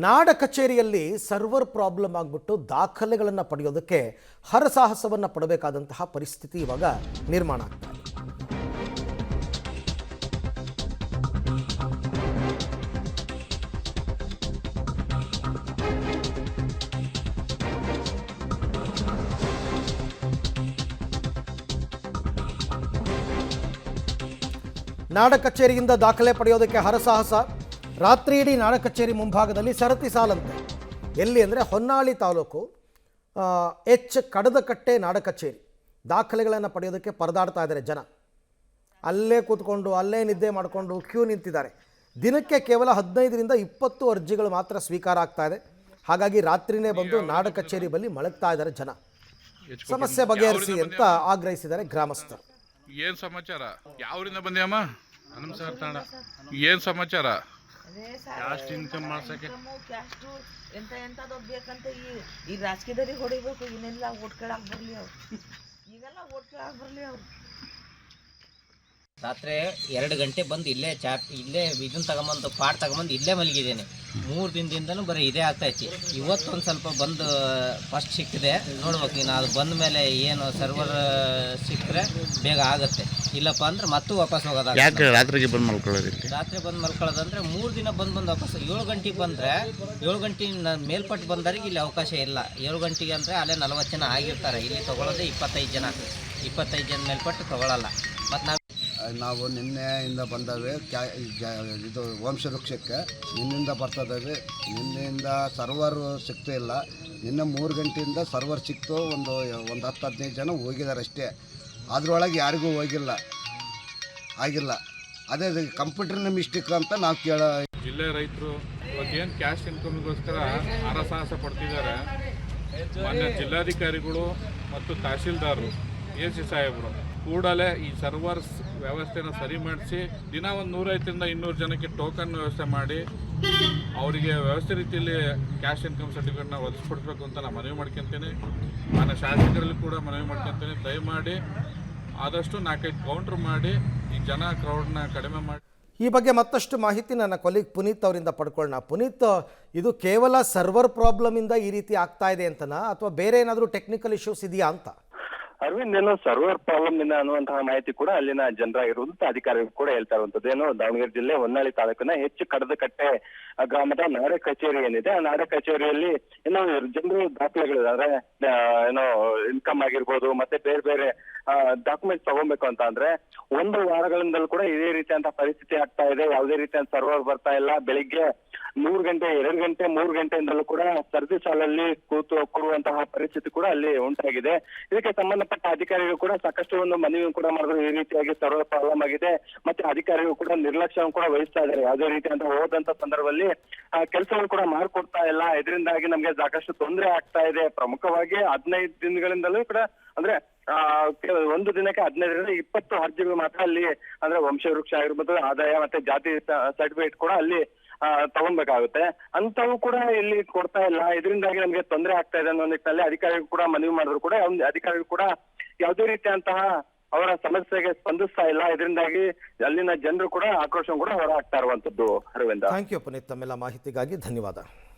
ನಾಡ ಕಚೇರಿಯಲ್ಲಿ server problem ಆಗಿಬಿಟ್ಟು ದಾಖಲೆಗಳನ್ನು ಪಡೆಯೋದಕ್ಕೆ ಹರಸಾಹಸವನ್ನು ಪಡಬೇಕಾದಂತಹ ಪರಿಸ್ಥಿತಿ ಇವಾಗ ನಿರ್ಮಾಣ ಆಗ್ತಾ ಇದೆ. ನಾಡ ಕಚೇರಿಯಿಂದ ದಾಖಲೆ ಪಡೆಯೋದಕ್ಕೆ ಹರಸಾಹಸ. ರಾತ್ರಿ ಇಡೀ ನಾಡ ಕಚೇರಿ ಮುಂಭಾಗದಲ್ಲಿ ಸರತಿ ಸಾಲಂತೆ. ಎಲ್ಲಿ ಅಂದರೆ ಹೊನ್ನಾಳಿ ತಾಲೂಕು ಕಡದಕಟ್ಟೆ ನಾಡ ಕಚೇರಿ. ದಾಖಲೆಗಳನ್ನು ಪಡೆಯೋದಕ್ಕೆ ಪರದಾಡ್ತಾ ಇದ್ದಾರೆ ಜನ. ಅಲ್ಲೇ ಕೂತ್ಕೊಂಡು ಅಲ್ಲೇ ನಿದ್ದೆ ಮಾಡಿಕೊಂಡು ಕ್ಯೂ ನಿಂತಿದ್ದಾರೆ. ದಿನಕ್ಕೆ ಕೇವಲ 15ರಿಂದ 20 ಅರ್ಜಿಗಳು ಮಾತ್ರ ಸ್ವೀಕಾರ ಆಗ್ತಾ ಇದೆ. ಹಾಗಾಗಿ ರಾತ್ರಿನೇ ಬಂದು ನಾಡ ಕಚೇರಿ ಬಳಿ ಮಲಗ್ತಾ ಇದ್ದಾರೆ ಜನ. ಸಮಸ್ಯೆ ಬಗೆಹರಿಸಿ ಅಂತ ಆಗ್ರಹಿಸಿದ್ದಾರೆ ಗ್ರಾಮಸ್ಥರು. ಏನು ಸಮಾಚಾರ? ಯಾವರಿಂದ ಬಂದ್ಯಮ್ಮ? ಏನು ಸಮಾಚಾರ? ಕ್ಯಾಸ್ಟ್ ಇನ್ಕಮ್ ಮಾಡ್ಸಕ್ಕೆ ಎಂತದ್ದು ಬೇಕಂತ ಈ ರಾಜಕೀಯದವ್ರಿಗೆ ಹೊಡಿಬೇಕು. ಇನ್ನೆಲ್ಲ ಓಟ್ ಕೇಳಾಕ್ ಬರ್ಲಿ ಅವ್ರು, ಈಗೆಲ್ಲ ಓಟ್ ಕೇಳಾಕ್ ಬರ್ಲಿ ಅವ್ರು. ರಾತ್ರಿ 2 ಗಂಟೆ ಬಂದು ಇಲ್ಲೇ ಇದನ್ನ ತಗೊಂಬಂದು ಪಾಟ್ ತಗೊಂಬಂದು ಇಲ್ಲೇ ಮಲಗಿದ್ದೇನೆ. 3 ದಿನದಿಂದನೂ ಬರೀ ಇದೇ ಆಗ್ತೈತಿ. ಇವತ್ತೊಂದು ಸ್ವಲ್ಪ ಬಂದು ಫಸ್ಟ್ ಸಿಕ್ಕಿದೆ, ನೋಡ್ಬೇಕು ಇನ್ನು ಅದು ಬಂದ ಮೇಲೆ ಏನು ಸರ್ವರ್ ಸಿಕ್ಕರೆ ಬೇಗ ಆಗುತ್ತೆ. ಇಲ್ಲಪ್ಪ ಅಂದ್ರೆ ಮತ್ತೆ ವಾಪಸ್ ಹೋಗೋದಾಗ ರಾತ್ರಿಗೆ ಬಂದು ಮಲ್ಕೊಳ್ಳೋದು. ರಾತ್ರಿ ಬಂದು ಮಲ್ಕೊಳ್ಳೋದಂದ್ರೆ 3 ದಿನ ಬಂದು ವಾಪಸ್ 7 ಗಂಟೆಗೆ ಬಂದರೆ 7 ಗಂಟೆ ಮೇಲ್ಪಟ್ಟು ಬಂದವರಿಗೆ ಇಲ್ಲಿ ಅವಕಾಶ ಇಲ್ಲ. 7 ಗಂಟೆಗೆ ಅಂದರೆ ಅಲ್ಲೇ 40 ಜನ ಆಗಿರ್ತಾರೆ. ಇಲ್ಲಿ ತೊಗೊಳ್ಳೋದೇ 25 ಜನ ಮೇಲ್ಪಟ್ಟು ತೊಗೊಳ್ಳಲ್ಲ. ಮತ್ತು ನಾವು ನಿನ್ನೆಯಿಂದ ಬಂದವೆ ಇದು ವಂಶವೃಕ್ಷಕ್ಕೆ ನಿನ್ನೆಯಿಂದ ಬರ್ತದವೆ. ನಿನ್ನೆಯಿಂದ ಸರ್ವರ್ ಸಿಗ್ತಾ ಇಲ್ಲ. ನಿನ್ನೆ 3 ಗಂಟೆಯಿಂದ ಸರ್ವರ್ ಸಿಕ್ತು. ಒಂದು 10-15 ಜನ ಹೋಗಿದ್ದಾರೆ ಅಷ್ಟೇ. ಅದರೊಳಗೆ ಯಾರಿಗೂ ಆಗಿಲ್ಲ. ಅದೇ ಕಂಪ್ಯೂಟರ್ನ ಮಿಸ್ಟೇಕ್ ಅಂತ ನಾವು ಜಿಲ್ಲೆ ರೈತರು ಇವತ್ತೇನು ಕ್ಯಾಶ್ ಇನ್ಕಮ್ಗೋಸ್ಕರ ಹರಸಾಹಸ ಪಡ್ತಿದ್ದಾರೆ. ಮಾನ್ಯ ಜಿಲ್ಲಾಧಿಕಾರಿಗಳು ಮತ್ತು ತಹಶೀಲ್ದಾರರು AC ಸಾಹೇಬರು ಕೂಡಲೇ ಈ ಸರ್ವರ್ಸ್ ವ್ಯವಸ್ಥೆನ ಸರಿ ಮಾಡಿಸಿ ದಿನ ಒಂದು 150ರಿಂದ 200 ಜನಕ್ಕೆ ಟೋಕನ್ ವ್ಯವಸ್ಥೆ ಮಾಡಿ ಅವರಿಗೆ ವ್ಯವಸ್ಥೆ ರೀತಿಯಲ್ಲಿ ಕ್ಯಾಶ್ ಇನ್ಕಮ್ ಸರ್ಟಿಫಿಕೇಟ್ನ ಒದಗಿಸ್ಕೊಡ್ಬೇಕು ಅಂತ ನಾನು ಮನವಿ ಮಾಡ್ಕೊತೀನಿ. ನಾನು ಶಾಸಕರಲ್ಲಿ ಕೂಡ ಮನವಿ ಮಾಡ್ಕೊತೀನಿ. ದಯಮಾಡಿ ಆದಷ್ಟು 4-5 ಕೌಂಟ್ರ್ ಮಾಡಿ ಈ ಜನ ಕ್ರೌಡ್ನ ಕಡಿಮೆ ಮಾಡಿ. ಈ ಬಗ್ಗೆ ಮತ್ತಷ್ಟು ಮಾಹಿತಿ ನನ್ನ ಕೊಲೀಗ್ ಪುನೀತ್ ಅವರಿಂದ ಪಡ್ಕೊಳ್ಳೋಣ. ಪುನೀತ್, ಇದು ಕೇವಲ ಸರ್ವರ್ ಪ್ರಾಬ್ಲಮಿಂದ ಈ ರೀತಿ ಆಗ್ತಾ ಇದೆ ಅಂತನಾ ಅಥವಾ ಬೇರೆ ಏನಾದರೂ ಟೆಕ್ನಿಕಲ್ ಇಶ್ಯೂಸ್ ಇದೆಯಾ ಅಂತ? ಅರವಿಂದ್, ಏನೋ ಸರ್ವರ್ ಪ್ರಾಬ್ಲಮ್ ಇಂದ ಅನ್ನುವಂತಹ ಮಾಹಿತಿ ಕೂಡ ಅಲ್ಲಿನ ಜನರಾಗಿರುವುದು ಅಧಿಕಾರಿಗಳು ಕೂಡ ಹೇಳ್ತಾ ಇರುವಂತದ್ದು. ಏನೋ ದಾವಣಗೆರೆ ಜಿಲ್ಲೆ ಹೊನ್ನಾಳಿ ತಾಲೂಕಿನ ಕಡದಕಟ್ಟೆ ಗ್ರಾಮದ ನಾಡ ಕಚೇರಿ ಏನಿದೆ, ಆ ನಾಡ ಕಚೇರಿಯಲ್ಲಿ ಏನೋ ಜನರು ದಾಖಲೆಗಳು ಅಂದ್ರೆ ಏನೋ ಇನ್ಕಮ್ ಆಗಿರ್ಬೋದು ಮತ್ತೆ ಬೇರೆ ಬೇರೆ ಡಾಕ್ಯುಮೆಂಟ್ಸ್ ತಗೊಬೇಕು ಅಂತ ಅಂದ್ರೆ 1 ವಾರಗಳಿಂದಲೂ ಕೂಡ ಇದೇ ರೀತಿಯಂತ ಪರಿಸ್ಥಿತಿ ಆಗ್ತಾ ಇದೆ. ಯಾವುದೇ ರೀತಿಯ ಸರ್ವರ್ ಬರ್ತಾ ಇಲ್ಲ. ಬೆಳಿಗ್ಗೆ 3 ಗಂಟೆ 2 ಗಂಟೆ 3 ಗಂಟೆಯಿಂದಲೂ ಕೂಡ ಸರದಿ ಸಾಲಲ್ಲಿ ಕೊಡುವಂತಹ ಪರಿಸ್ಥಿತಿ ಕೂಡ ಅಲ್ಲಿ ಉಂಟಾಗಿದೆ. ಇದಕ್ಕೆ ಸಂಬಂಧಪಟ್ಟ ಅಧಿಕಾರಿಗಳು ಕೂಡ ಸಾಕಷ್ಟು ಒಂದು ಮನವಿ ಕೂಡ ಮಾಡಿದ್ರು. ಈ ರೀತಿಯಾಗಿ ಸರ್ವರ್ ಪ್ರಾಬ್ಲಮ್ ಆಗಿದೆ, ಮತ್ತೆ ಅಧಿಕಾರಿಗಳು ಕೂಡ ನಿರ್ಲಕ್ಷ್ಯ ಕೂಡ ವಹಿಸ್ತಾ ಇದ್ದಾರೆ. ಯಾವುದೇ ರೀತಿಯಂತ ಹೋದಂತ ಸಂದರ್ಭದಲ್ಲಿ ಕೆಲಸವನ್ನು ಕೂಡ ಮಾಡ್ಕೊಡ್ತಾ ಇಲ್ಲ. ಇದರಿಂದಾಗಿ ನಮ್ಗೆ ಸಾಕಷ್ಟು ತೊಂದರೆ ಆಗ್ತಾ ಇದೆ. ಪ್ರಮುಖವಾಗಿ 15 ದಿನಗಳಿಂದಲೂ ಕೂಡ ಅಂದ್ರೆ ಒಂದು ದಿನಕ್ಕೆ 15ರಿಂದ 20 ಅರ್ಜಿಗಳು ಮಾತ್ರ ಅಲ್ಲಿ ಅಂದ್ರೆ ವಂಶವೃಕ್ಷ ಆಗಿರ್ಬೋದು, ಆದಾಯ ಮತ್ತೆ ಜಾತಿ ಸರ್ಟಿಫಿಕೇಟ್ ಕೂಡ ಅಲ್ಲಿ ತಗೊಬೇಕಾಗುತ್ತೆ. ಅಂತವು ಕೂಡ ಇಲ್ಲಿ ಕೊಡ್ತಾ ಇಲ್ಲ. ಇದರಿಂದಾಗಿ ನಮ್ಗೆ ತೊಂದರೆ ಆಗ್ತಾ ಇದೆ ಅನ್ನೋ ನಿಟ್ಟಿನಲ್ಲಿ ಅಧಿಕಾರಿಗಳು ಕೂಡ ಮನವಿ ಮಾಡಿದ್ರು ಕೂಡ ಅಧಿಕಾರಿಗಳು ಕೂಡ ಯಾವುದೇ ರೀತಿಯಂತಹ ಅವರ ಸಮಸ್ಯೆಗೆ ಸ್ಪಂದಿಸ್ತಾ ಇಲ್ಲ. ಇದರಿಂದಾಗಿ ಅಲ್ಲಿನ ಜನರು ಕೂಡ ಆಕ್ರೋಶ ಕೂಡ ಹೊರ ಹಾಕ್ತಾ ಇರುವಂತದ್ದು. ಅರವಿಂದ, ಥ್ಯಾಂಕ್ ಯು ಪುನೀತ್, ತಮ್ಮೆಲ್ಲ ಮಾಹಿತಿಗಾಗಿ ಧನ್ಯವಾದ.